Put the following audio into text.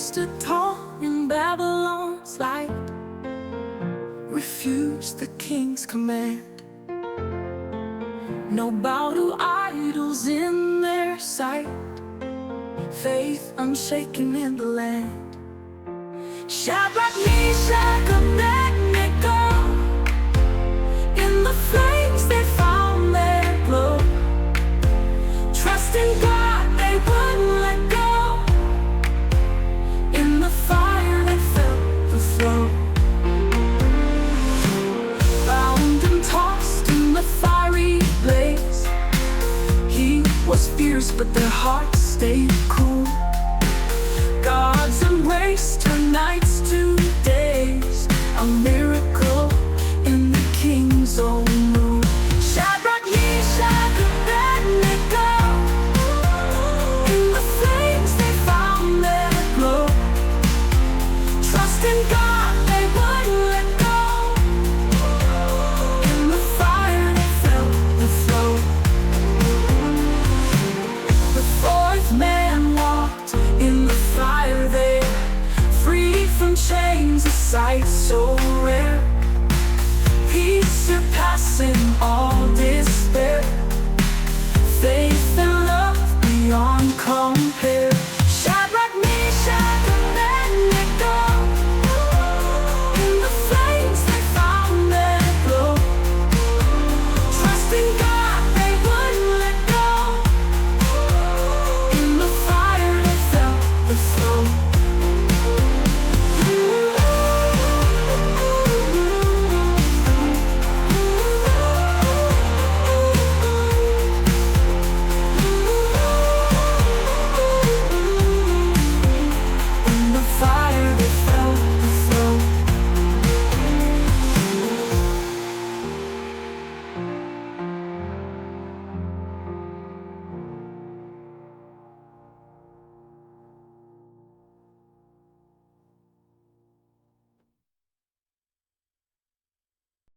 stood tall in Babylon's light, refused the king's command. No bow to idols in their sight, faith unshaken in the land. Shadrach, Meshach, Abednego, in the flames they found their glow. Trusting God, they wouldn't let go. In the fire they felt the flow. Bound and tossed in the fiery blaze, he was fierce but their hearts stayed cool. God's embrace turned nights to days, a miracle in the king's own room. Shadrach, Meshach, Abednego, in the flames they found their glow. Trusting God, they wouldn't let go. In the fire they felt the flow. The fourth man walked in the fire there, free from chains, a sight so rare. Peace surpassing all